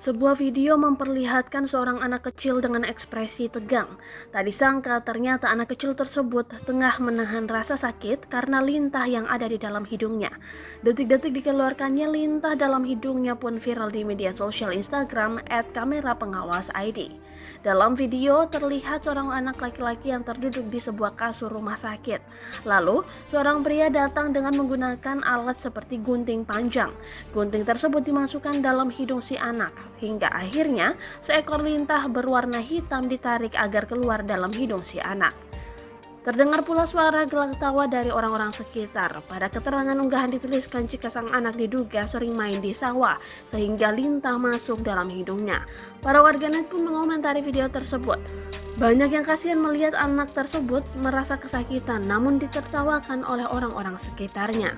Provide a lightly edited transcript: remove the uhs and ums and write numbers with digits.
Sebuah video memperlihatkan seorang anak kecil dengan ekspresi tegang. Tak disangka ternyata anak kecil tersebut tengah menahan rasa sakit karena lintah yang ada di dalam hidungnya. Detik-detik dikeluarkannya lintah dalam hidungnya pun viral di media sosial Instagram @kamerapengawas.id. Dalam video terlihat seorang anak laki-laki yang terduduk di sebuah kasur rumah sakit. Lalu, seorang pria datang dengan menggunakan alat seperti gunting panjang. Gunting tersebut dimasukkan dalam hidung si anak, hingga akhirnya seekor lintah berwarna hitam ditarik agar keluar dalam hidung si anak. Terdengar pula suara gelak tawa dari orang-orang sekitar. Pada keterangan unggahan dituliskan jika sang anak diduga sering main di sawah sehingga lintah masuk dalam hidungnya. Para warganet pun mengomentari video tersebut. Banyak yang kasihan melihat anak tersebut merasa kesakitan namun ditertawakan oleh orang-orang sekitarnya.